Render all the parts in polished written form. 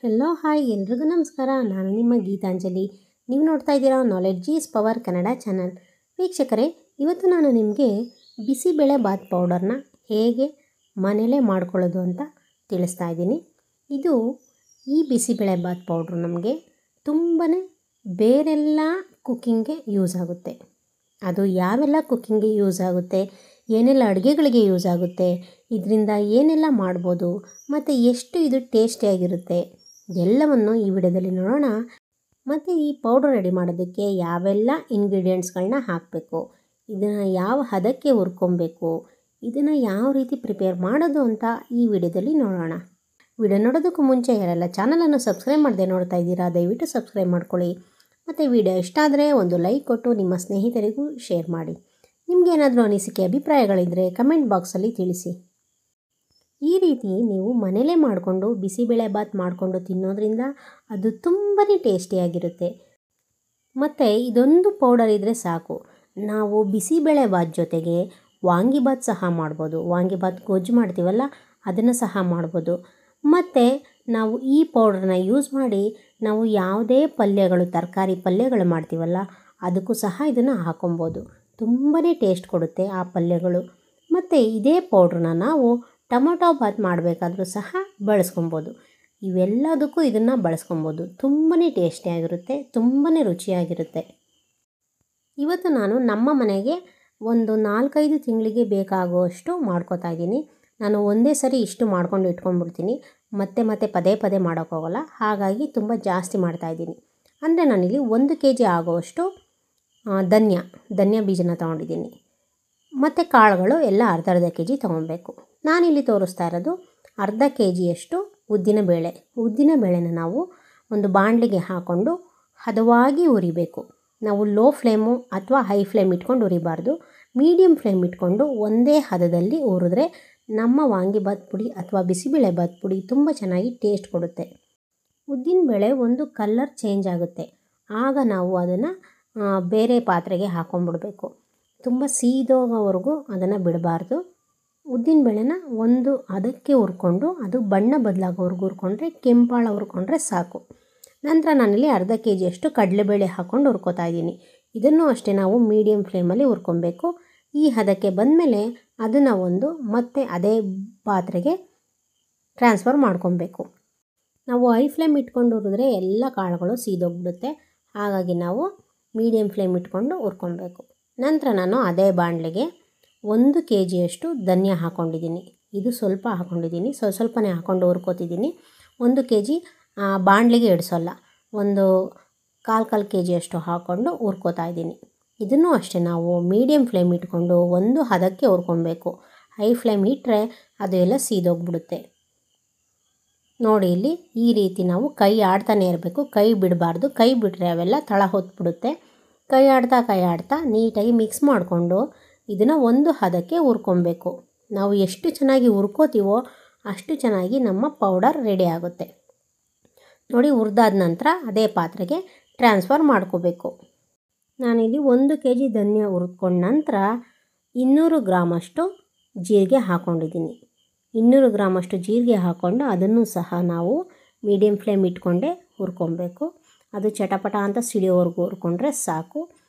Hello hi ಎಲ್ರಿಗೂ ನಮಸ್ಕಾರ. ನಾನು ನಿಮ್ಮ ಗೀತಾಂಜಲಿ. ನೀವು ನೋಡ್ತಾ ಇದ್ದೀರಾ knowledge is power Kannada channel. ವೀಕ್ಷಕರೇ, ಇವತ್ತು ನಾನು ನಿಮಗೆ ಬಿಸಿಬೇಳೆ ಬಾತ್ ಪೌಡರ್ನ ಹೇಗೆ ಮನೇಲೇ ಮಾಡ್ಕೊಳ್ಳೋದು ಅಂತ ತಿಳಿಸ್ತಾ ಇದ್ದೀನಿ. ಈ ಬಿಸಿಬೇಳೆ ಬಾತ್ ಪೌಡ್ರು ನಮಗೆ ತುಂಬಾ ಬೇರೆಲ್ಲ ಕುಕ್ಕಿಂಗ್ಗೆ ಯೂಸ್ ಆಗುತ್ತೆ. ಅದು ಯಾವೆಲ್ಲ ಕುಕ್ಕಿಂಗ್ಗೆ ಯೂಸ್ ಆಗುತ್ತೆ, ಏನೆಲ್ಲ ಅಡುಗೆಗಳಿಗೆ ಯೂಸ್ ಆಗುತ್ತೆ, ಇದರಿಂದ ಏನೆಲ್ಲ ಮಾಡ್ಬೋದು ಮತ್ತು ಎಷ್ಟು ಇದು ಟೇಸ್ಟಿಯಾಗಿರುತ್ತೆ ಎಲ್ಲವನ್ನು ಈ ವಿಡಿಯೋದಲ್ಲಿ ನೋಡೋಣ. ಮತ್ತು ಈ ಪೌಡರ್ ರೆಡಿ ಮಾಡೋದಕ್ಕೆ ಯಾವೆಲ್ಲ ಇಂಗ್ರೀಡಿಯೆಂಟ್ಸ್ಗಳನ್ನ ಹಾಕಬೇಕು, ಇದನ್ನು ಯಾವ ಹದಕ್ಕೆ ಹುರ್ಕೊಬೇಕು, ಇದನ್ನು ಯಾವ ರೀತಿ ಪ್ರಿಪೇರ್ ಮಾಡೋದು ಅಂತ ಈ ವಿಡಿಯೋದಲ್ಲಿ ನೋಡೋಣ. ವಿಡಿಯೋ ನೋಡೋದಕ್ಕೂ ಮುಂಚೆ ಯಾರೆಲ್ಲ ಚಾನಲನ್ನು ಸಬ್ಸ್ಕ್ರೈಬ್ ಮಾಡದೆ ನೋಡ್ತಾ ಇದ್ದೀರಾ ದಯವಿಟ್ಟು ಸಬ್ಸ್ಕ್ರೈಬ್ ಮಾಡ್ಕೊಳ್ಳಿ. ಮತ್ತು ವಿಡಿಯೋ ಇಷ್ಟ ಆದರೆ ಒಂದು ಲೈಕ್ ಕೊಟ್ಟು ನಿಮ್ಮ ಸ್ನೇಹಿತರಿಗೂ ಶೇರ್ ಮಾಡಿ. ನಿಮಗೇನಾದರೂ ಅನಿಸಿಕೆ ಅಭಿಪ್ರಾಯಗಳಿದ್ದರೆ ಕಮೆಂಟ್ ಬಾಕ್ಸಲ್ಲಿ ತಿಳಿಸಿ. ಈ ರೀತಿ ನೀವು ಮನೇಲೇ ಮಾಡಿಕೊಂಡು ಬಿಸಿಬೇಳೆ ಬಾತ್ ಮಾಡಿಕೊಂಡು ತಿನ್ನೋದ್ರಿಂದ ಅದು ತುಂಬಾ ಟೇಸ್ಟಿಯಾಗಿರುತ್ತೆ. ಮತ್ತು ಇದೊಂದು ಪೌಡರ್ ಇದ್ದರೆ ಸಾಕು, ನಾವು ಬಿಸಿಬೇಳೆ ಬಾತ್ ಜೊತೆಗೆ ವಾಂಗಿಬಾತ್ ಸಹ ಮಾಡ್ಬೋದು. ವಾಂಗಿಬಾತ್ ಗೊಜ್ಜು ಮಾಡ್ತೀವಲ್ಲ ಅದನ್ನು ಸಹ ಮಾಡ್ಬೋದು. ಮತ್ತು ನಾವು ಈ ಪೌಡ್ರನ್ನ ಯೂಸ್ ಮಾಡಿ ನಾವು ಯಾವುದೇ ಪಲ್ಯಗಳು, ತರಕಾರಿ ಪಲ್ಯಗಳು ಮಾಡ್ತೀವಲ್ಲ ಅದಕ್ಕೂ ಸಹ ಇದನ್ನು ಹಾಕೊಬೋದು. ತುಂಬಾ ಟೇಸ್ಟ್ ಕೊಡುತ್ತೆ ಆ ಪಲ್ಯಗಳು. ಮತ್ತು ಇದೇ ಪೌಡ್ರನ್ನ ನಾವು ಟೊಮೊಟೊ ಬಾತ್ ಮಾಡಬೇಕಾದ್ರೂ ಸಹ ಬಳಸ್ಕೊಬೋದು. ಇವೆಲ್ಲದಕ್ಕೂ ಇದನ್ನು ಬಳಸ್ಕೊಬೋದು. ತುಂಬಾ ಟೇಸ್ಟಿಯಾಗಿರುತ್ತೆ, ತುಂಬಾ ರುಚಿಯಾಗಿರುತ್ತೆ. ಇವತ್ತು ನಾನು ನಮ್ಮ ಮನೆಗೆ ಒಂದು 4-5 ತಿಂಗಳಿಗೆ ಬೇಕಾಗುವಷ್ಟು ಮಾಡ್ಕೋತಾ ಇದ್ದೀನಿ. ನಾನು ಒಂದೇ ಸರಿ ಇಷ್ಟು ಮಾಡ್ಕೊಂಡು ಇಟ್ಕೊಂಡ್ಬಿಡ್ತೀನಿ, ಮತ್ತೆ ಪದೇ ಪದೇ ಮಾಡೋಕ್ಕೋಗಲ್ಲ. ಹಾಗಾಗಿ ತುಂಬ ಜಾಸ್ತಿ ಮಾಡ್ತಾಯಿದ್ದೀನಿ. ಅಂದರೆ ನಾನಿಲ್ಲಿ 1 kg ಆಗುವಷ್ಟು ಧನ್ಯ ಬೀಜನ ತೊಗೊಂಡಿದ್ದೀನಿ. ಮತ್ತು ಕಾಳುಗಳು ಎಲ್ಲ ಅರ್ಧ kg ತೊಗೊಬೇಕು. ನಾನಿಲ್ಲಿ ತೋರಿಸ್ತಾ ಇರೋದು ಅರ್ಧ kgಯಷ್ಟು ಉದ್ದಿನಬೇಳೆನ ನಾವು ಒಂದು ಬಾಣಲಿಗೆ ಹಾಕ್ಕೊಂಡು ಹದವಾಗಿ ಹುರಿಬೇಕು. ನಾವು ಲೋ ಫ್ಲೇಮು ಅಥವಾ ಹೈ ಫ್ಲೇಮ್ ಇಟ್ಕೊಂಡು ಹುರಿಬಾರ್ದು, ಮೀಡಿಯಮ್ ಫ್ಲೇಮ್ ಇಟ್ಕೊಂಡು ಒಂದೇ ಹದದಲ್ಲಿ ಹುರಿದ್ರೆ ನಮ್ಮ ವಾಂಗಿಬಾತ್ ಪುಡಿ ಅಥವಾ ಬಿಸಿಬೇಳೆ ಬಾತ್ ಪುಡಿ ತುಂಬ ಚೆನ್ನಾಗಿ ಟೇಸ್ಟ್ ಕೊಡುತ್ತೆ. ಉದ್ದಿನಬೇಳೆ ಒಂದು ಕಲರ್ ಚೇಂಜ್ ಆಗುತ್ತೆ, ಆಗ ನಾವು ಅದನ್ನು ಬೇರೆ ಪಾತ್ರೆಗೆ ಹಾಕ್ಕೊಂಡ್ಬಿಡ್ಬೇಕು. ತುಂಬ ಸೀದೋಗೋವರೆಗೂ ಅದನ್ನು ಬಿಡಬಾರ್ದು. ಉದ್ದಿನಬೇಳೆನ ಒಂದು ಹದಕ್ಕೆ ಹುರ್ಕೊಂಡು ಅದು ಬಣ್ಣ ಬದಲಾಗೋವರೆಗೂ ಹುರ್ಕೊಂಡ್ರೆ, ಕೆಂಪಾಳ ಹುರ್ಕೊಂಡ್ರೆ ಸಾಕು. ನಂತರ ನಾನಿಲ್ಲಿ ಅರ್ಧ kgಯಷ್ಟು ಕಡಲೆಬೇಳೆ ಹಾಕ್ಕೊಂಡು ಹುರ್ಕೋತಾ ಇದ್ದೀನಿ. ಇದನ್ನು ಅಷ್ಟೇ ನಾವು ಮೀಡಿಯಮ್ ಫ್ಲೇಮಲ್ಲಿ ಹುರ್ಕೊಬೇಕು. ಈ ಹದಕ್ಕೆ ಬಂದಮೇಲೆ ಅದನ್ನು ಮತ್ತೆ ಅದೇ ಪಾತ್ರೆಗೆ ಟ್ರಾನ್ಸ್ಫರ್ ಮಾಡ್ಕೊಬೇಕು. ನಾವು ಹೈ ಫ್ಲೇಮ್ ಇಟ್ಕೊಂಡು ಹುರಿದ್ರೆ ಎಲ್ಲ ಕಾಳುಗಳು ಸೀದೋಗ್ಬಿಡುತ್ತೆ. ಹಾಗಾಗಿ ನಾವು ಮೀಡಿಯಮ್ ಫ್ಲೇಮ್ ಇಟ್ಕೊಂಡು ಹುರ್ಕೊಬೇಕು. ನಂತರ ನಾನು ಅದೇ ಬಾಣಲೆಗೆ 1 kgಯಷ್ಟು ಧನ್ಯ ಹಾಕ್ಕೊಂಡಿದ್ದೀನಿ. ಇದು ಸ್ವಲ್ಪ ಹಾಕ್ಕೊಂಡಿದ್ದೀನಿ, ಸ್ವಲ್ಪನೇ ಹಾಕ್ಕೊಂಡು ಹುರ್ಕೋತಿದ್ದೀನಿ. 1 kg ಬಾಣಲೆಗೆ ಇಡಿಸೋಲ್ಲ, ಒಂದು ಕಾಲು kgಯಷ್ಟು ಹಾಕ್ಕೊಂಡು ಹುರ್ಕೋತಾ ಇದ್ದೀನಿ. ಇದನ್ನು ಅಷ್ಟೇ ನಾವು ಮೀಡಿಯಮ್ ಫ್ಲೇಮ್ ಇಟ್ಕೊಂಡು ಒಂದು ಹದಕ್ಕೆ ಹುರ್ಕೊಬೇಕು. ಹೈ ಫ್ಲೇಮ್ ಇಟ್ಟರೆ ಅದು ಎಲ್ಲ ಸೀದೋಗ್ಬಿಡುತ್ತೆ. ನೋಡಿ, ಇಲ್ಲಿ ಈ ರೀತಿ ನಾವು ಕೈ ಆಡ್ತಾನೆ ಇರಬೇಕು, ಕೈ ಬಿಡಬಾರ್ದು. ಕೈ ಬಿಟ್ಟರೆ ಅವೆಲ್ಲ ತಳ ಹೊತ್ಬಿಡುತ್ತೆ. ಕೈ ಆಡ್ತಾ ನೀಟಾಗಿ ಮಿಕ್ಸ್ ಮಾಡಿಕೊಂಡು ಇದನ್ನು ಒಂದು ಹದಕ್ಕೆ ಹುರ್ಕೊಬೇಕು. ನಾವು ಎಷ್ಟು ಚೆನ್ನಾಗಿ ಹುರ್ಕೋತೀವೋ ಅಷ್ಟು ಚೆನ್ನಾಗಿ ನಮ್ಮ ಪೌಡರ್ ರೆಡಿ ಆಗುತ್ತೆ. ನೋಡಿ, ಹುರಿದಾದ ನಂತರ ಅದೇ ಪಾತ್ರೆಗೆ ಟ್ರಾನ್ಸ್ಫರ್ ಮಾಡ್ಕೋಬೇಕು. ನಾನಿಲ್ಲಿ 1 kg ಧನ್ಯ ಹುರಿದ್ಕೊಂಡ ನಂತರ 200 ಗ್ರಾಮಷ್ಟು ಜೀರಿಗೆ ಹಾಕ್ಕೊಂಡಿದ್ದೀನಿ. 200 ಗ್ರಾಮಷ್ಟು ಜೀರಿಗೆ ಹಾಕ್ಕೊಂಡು ಅದನ್ನು ಸಹ ನಾವು ಮೀಡಿಯಮ್ ಫ್ಲೇಮ್ ಇಟ್ಕೊಂಡೇ ಹುರ್ಕೊಬೇಕು. ಅದು ಚಟಪಟ ಅಂತ ಸಿಡಿಯೋವರೆಗೂ ಹುರ್ಕೊಂಡ್ರೆ ಸಾಕು,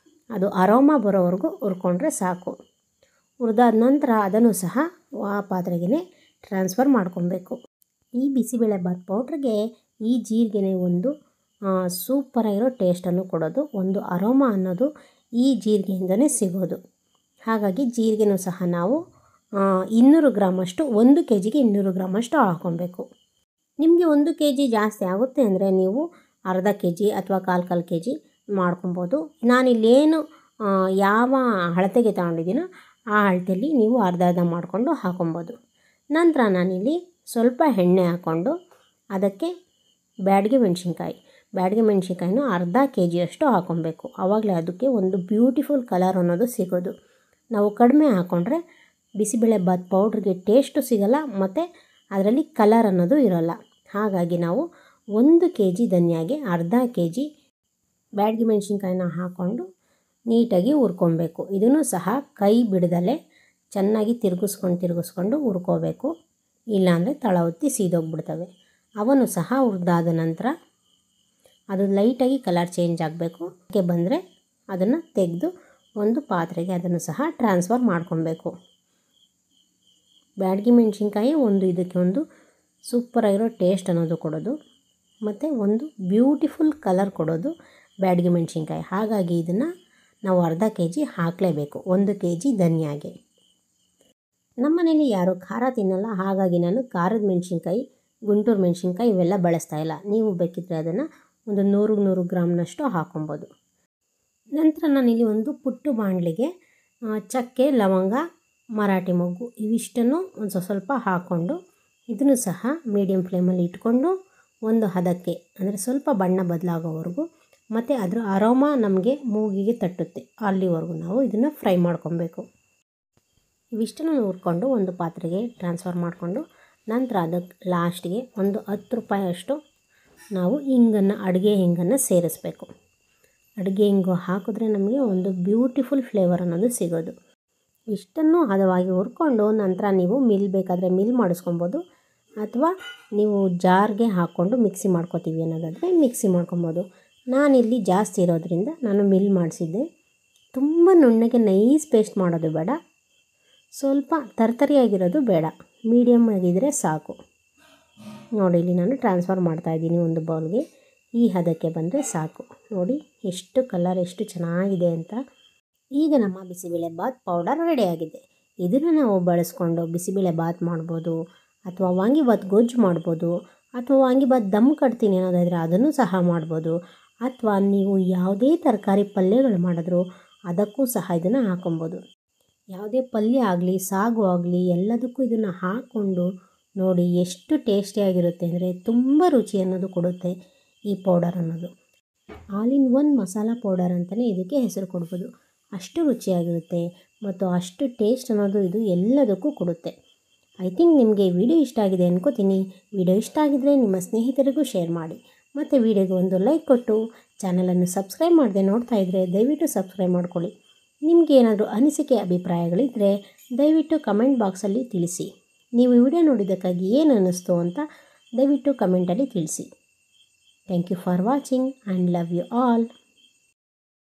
ಅದು ಅರೋಮಾ ಬರೋವರೆಗೂ ಹುರ್ಕೊಂಡ್ರೆ ಸಾಕು. ಹುರಿದಾದ ನಂತರ ಅದನ್ನು ಸಹ ಆ ಪಾತ್ರೆಗೆ ಟ್ರಾನ್ಸ್ಫರ್ ಮಾಡ್ಕೊಬೇಕು. ಈ ಬಿಸಿಬೇಳೆ ಬಾತ್ ಪೌಡ್ರಿಗೆ ಈ ಜೀರಿಗೆನೇ ಒಂದು ಸೂಪರಾಗಿರೋ ಟೇಸ್ಟನ್ನು ಕೊಡೋದು, ಒಂದು ಅರೋಮಾ ಅನ್ನೋದು ಈ ಜೀರಿಗೆಯಿಂದನೇ ಸಿಗೋದು. ಹಾಗಾಗಿ ಜೀರಿಗೆನೂ ಸಹ ನಾವು 200 ಗ್ರಾಮಷ್ಟು, 1 kgಗೆ 200 ಗ್ರಾಮಷ್ಟು ಹಾಕ್ಕೊಬೇಕು. ನಿಮಗೆ 1 kg ಜಾಸ್ತಿ ಆಗುತ್ತೆ ಅಂದರೆ ನೀವು ಅರ್ಧ kg ಅಥವಾ ಕಾಲು kg ಮಾಡ್ಕೊಬೋದು. ನಾನಿಲ್ಲೇನು ಯಾವ ಅಳತೆಗೆ ತಗೊಂಡಿದ್ದೀನೋ ಆ ಅಳತೆಯಲ್ಲಿ ನೀವು ಅರ್ಧ ಮಾಡಿಕೊಂಡು ಹಾಕ್ಕೊಬೋದು. ನಂತರ ನಾನಿಲ್ಲಿ ಸ್ವಲ್ಪ ಎಣ್ಣೆ ಹಾಕ್ಕೊಂಡು ಅದಕ್ಕೆ ಬ್ಯಾಡಗಿ ಮೆಣಸಿನ್ಕಾಯಿನೂ ಅರ್ಧ kgಯಷ್ಟು ಹಾಕ್ಕೊಬೇಕು. ಆವಾಗಲೇ ಅದಕ್ಕೆ ಒಂದು ಬ್ಯೂಟಿಫುಲ್ ಕಲರ್ ಅನ್ನೋದು ಸಿಗೋದು. ನಾವು ಕಡಿಮೆ ಹಾಕ್ಕೊಂಡ್ರೆ ಬಿಸಿಬೇಳೆ ಬಾತ್ ಪೌಡ್ರಿಗೆ ಟೇಸ್ಟು ಸಿಗೋಲ್ಲ, ಮತ್ತು ಅದರಲ್ಲಿ ಕಲರ್ ಅನ್ನೋದು ಇರೋಲ್ಲ. ಹಾಗಾಗಿ ನಾವು 1 kg ಧನ್ಯಾಗೆ ಅರ್ಧ kg ಬ್ಯಾಡಗಿ ಮೆಣಸಿನ್ಕಾಯಿನ ಹಾಕ್ಕೊಂಡು ನೀಟಾಗಿ ಹುರ್ಕೊಬೇಕು. ಇದನ್ನು ಸಹ ಕೈ ಬಿಡದಲ್ಲೇ ಚೆನ್ನಾಗಿ ತಿರುಗಿಸ್ಕೊಂಡು ಹುರ್ಕೋಬೇಕು, ಇಲ್ಲಾಂದರೆ ತಳ ಹೊತ್ತಿ ಸೀದೋಗ್ಬಿಡ್ತವೆ. ಅವನ್ನು ಸಹ ಹುರಿದಾದ ನಂತರ ಅದು ಲೈಟಾಗಿ ಕಲರ್ ಚೇಂಜ್ ಆಗಬೇಕು. ಅದಕ್ಕೆ ಬಂದರೆ ಅದನ್ನು ತೆಗೆದು ಒಂದು ಪಾತ್ರೆಗೆ ಅದನ್ನು ಸಹ ಟ್ರಾನ್ಸ್ಫರ್ ಮಾಡ್ಕೊಬೇಕು. ಬ್ಯಾಡಗಿ ಮೆಣಸಿನ್ಕಾಯಿ ಇದಕ್ಕೆ ಒಂದು ಸೂಪರಾಗಿರೋ ಟೇಸ್ಟ್ ಅನ್ನೋದು ಕೊಡೋದು ಮತ್ತು ಒಂದು ಬ್ಯೂಟಿಫುಲ್ ಕಲರ್ ಕೊಡೋದು ಬ್ಯಾಡಗಿ ಮೆಣಸಿನ್ಕಾಯಿ. ಹಾಗಾಗಿ ಇದನ್ನು ನಾವು ಅರ್ಧ kg ಹಾಕಲೇಬೇಕು 1 kg ಧನಿಯಾಗೆ. ನಮ್ಮನೇಲಿ ಯಾರೂ ಖಾರ ತಿನ್ನಲ್ಲ, ಹಾಗಾಗಿ ನಾನು ಖಾರದ ಮೆಣಸಿನ್ಕಾಯಿ, ಗುಂಟೂರು ಮೆಣಸಿನ್ಕಾಯಿ ಇವೆಲ್ಲ ಬಳಸ್ತಾ ಇಲ್ಲ. ನೀವು ಬೇಕಿದ್ದರೆ ಅದನ್ನು ಒಂದು 100 ಗ್ರಾಮ್ನಷ್ಟು ಹಾಕೊಬೋದು. ನಂತರ ನಾನಿಲ್ಲಿ ಒಂದು ಪುಟ್ಟ ಬಾಣಲಿಗೆ ಚಕ್ಕೆ, ಲವಂಗ, ಮರಾಠಿ ಮೊಗ್ಗು ಇವಿಷ್ಟನ್ನು ಒಂದು ಸ್ವಲ್ಪ ಹಾಕ್ಕೊಂಡು ಇದನ್ನು ಸಹ ಮೀಡಿಯಮ್ ಫ್ಲೇಮಲ್ಲಿ ಇಟ್ಕೊಂಡು ಒಂದು ಹದಕ್ಕೆ ಅಂದರೆ ಸ್ವಲ್ಪ ಬಣ್ಣ ಬದಲಾಗೋವರೆಗೂ ಮತ್ತು ಅದರ ಅರೋಮಾ ನಮಗೆ ಮೂಗಿಗೆ ತಟ್ಟುತ್ತೆ ಅಲ್ಲಿವರೆಗೂ ನಾವು ಇದನ್ನು ಫ್ರೈ ಮಾಡ್ಕೊಬೇಕು. ಇವಿಷ್ಟನ್ನು ಹುರ್ಕೊಂಡು ಒಂದು ಪಾತ್ರೆಗೆ ಟ್ರಾನ್ಸ್ಫರ್ ಮಾಡಿಕೊಂಡು ನಂತರ ಅದಕ್ಕೆ ಲಾಸ್ಟಿಗೆ ಒಂದು 10 ರೂಪಾಯಿ ಅಷ್ಟು ನಾವು ಅಡುಗೆ ಹಿಂಗನ್ನು ಸೇರಿಸ್ಬೇಕು. ಅಡುಗೆ ಹಿಂಗು ಹಾಕಿದ್ರೆ ನಮಗೆ ಒಂದು ಬ್ಯೂಟಿಫುಲ್ ಫ್ಲೇವರ್ ಅನ್ನೋದು ಸಿಗೋದು. ಇಷ್ಟನ್ನು ಹದವಾಗಿ ಹುರ್ಕೊಂಡು ನಂತರ ನೀವು ಬೇಕಾದರೆ ಮಿಲ್ ಮಾಡಿಸ್ಕೊಬೋದು ಅಥವಾ ನೀವು ಜಾರ್ಗೆ ಹಾಕ್ಕೊಂಡು ಮಿಕ್ಸಿ ಮಾಡ್ಕೊತೀವಿ ಅನ್ನೋದಾದರೆ ಮಿಕ್ಸಿ ಮಾಡ್ಕೊಬೋದು. ನಾನಿಲ್ಲಿ ಜಾಸ್ತಿ ಇರೋದ್ರಿಂದ ನಾನು ಮಿಲ್ ಮಾಡಿಸಿದ್ದೆ. ತುಂಬ ನುಣ್ಣಗೆ ನೈಸ್ ಪೇಸ್ಟ್ ಮಾಡೋದು ಬೇಡ, ಸ್ವಲ್ಪ ತರ್ತರಿಯಾಗಿರೋದು ಬೇಡ, ಮೀಡಿಯಮ್ ಆಗಿದ್ದರೆ ಸಾಕು. ನೋಡಿ ಇಲ್ಲಿ ನಾನು ಟ್ರಾನ್ಸ್ಫರ್ ಮಾಡ್ತಾಯಿದ್ದೀನಿ ಒಂದು ಬೌಲ್ಗೆ. ಈ ಹದಕ್ಕೆ ಬಂದರೆ ಸಾಕು. ನೋಡಿ ಎಷ್ಟು ಕಲರ್ ಎಷ್ಟು ಚೆನ್ನಾಗಿದೆ ಅಂತ. ಈಗ ನಮ್ಮ ಬಿಸಿಬೇಳೆ ಬಾತ್ ಪೌಡರ್ ರೆಡಿಯಾಗಿದೆ. ಇದನ್ನು ನಾವು ಬಳಸ್ಕೊಂಡು ಬಿಸಿಬೇಳೆ ಬಾತ್ ಮಾಡ್ಬೋದು ಅಥವಾ ವಾಂಗಿಬಾತ್ ಗೊಜ್ಜು ಮಾಡ್ಬೋದು ಅಥವಾ ವಾಂಗಿಬಾತ್ ದಮ್ ಕಟ್ತೀನಿ ಅನ್ನೋದಾದರೆ ಅದನ್ನು ಸಹ ಮಾಡ್ಬೋದು. ಅಥವಾ ನೀವು ಯಾವುದೇ ತರಕಾರಿ ಪಲ್ಯಗಳು ಮಾಡಿದ್ರು ಅದಕ್ಕೂ ಸಹ ಇದನ್ನು ಹಾಕೊಬೋದು. ಯಾವುದೇ ಪಲ್ಯ ಆಗಲಿ ಸಾಗು ಆಗಲಿ ಎಲ್ಲದಕ್ಕೂ ಇದನ್ನು ಹಾಕ್ಕೊಂಡು ನೋಡಿ ಎಷ್ಟು ಟೇಸ್ಟಿಯಾಗಿರುತ್ತೆ ಅಂದರೆ ತುಂಬ ರುಚಿ ಅನ್ನೋದು ಕೊಡುತ್ತೆ ಈ ಪೌಡರ್ ಅನ್ನೋದು. All in one masala powder ಅಂತಲೇ ಇದಕ್ಕೆ ಹೆಸರು ಕೊಡ್ಬೋದು. ಅಷ್ಟು ರುಚಿಯಾಗಿರುತ್ತೆ ಮತ್ತು ಅಷ್ಟು ಟೇಸ್ಟ್ ಅನ್ನೋದು ಇದು ಎಲ್ಲದಕ್ಕೂ ಕೊಡುತ್ತೆ. ಐ ಥಿಂಕ್ ನಿಮಗೆ ವಿಡಿಯೋ ಇಷ್ಟ ಆಗಿದೆ ಅನ್ಕೋತೀನಿ. ವಿಡಿಯೋ ಇಷ್ಟ ಆಗಿದ್ದರೆ ನಿಮ್ಮ ಸ್ನೇಹಿತರಿಗೂ ಶೇರ್ ಮಾಡಿ ಮತ್ತು ವಿಡಿಯೋಗೆ ಒಂದು ಲೈಕ್ ಕೊಟ್ಟು ಚಾನಲನ್ನು ಸಬ್ಸ್ಕ್ರೈಬ್ ಮಾಡದೆ ನೋಡ್ತಾ ಇದ್ದರೆ ದಯವಿಟ್ಟು ಸಬ್ಸ್ಕ್ರೈಬ್ ಮಾಡ್ಕೊಳ್ಳಿ. ನಿಮಗೆ ಏನಾದರೂ ಅನಿಸಿಕೆ ಅಭಿಪ್ರಾಯಗಳಿದ್ದರೆ ದಯವಿಟ್ಟು ಕಮೆಂಟ್ ಬಾಕ್ಸಲ್ಲಿ ತಿಳಿಸಿ. ನೀವು ವಿಡಿಯೋ ನೋಡಿದ್ದಕ್ಕಾಗಿ ಏನು ಅನ್ನಿಸ್ತು ಅಂತ ದಯವಿಟ್ಟು ಕಮೆಂಟಲ್ಲಿ ತಿಳಿಸಿ. Thank you for watching and love you all.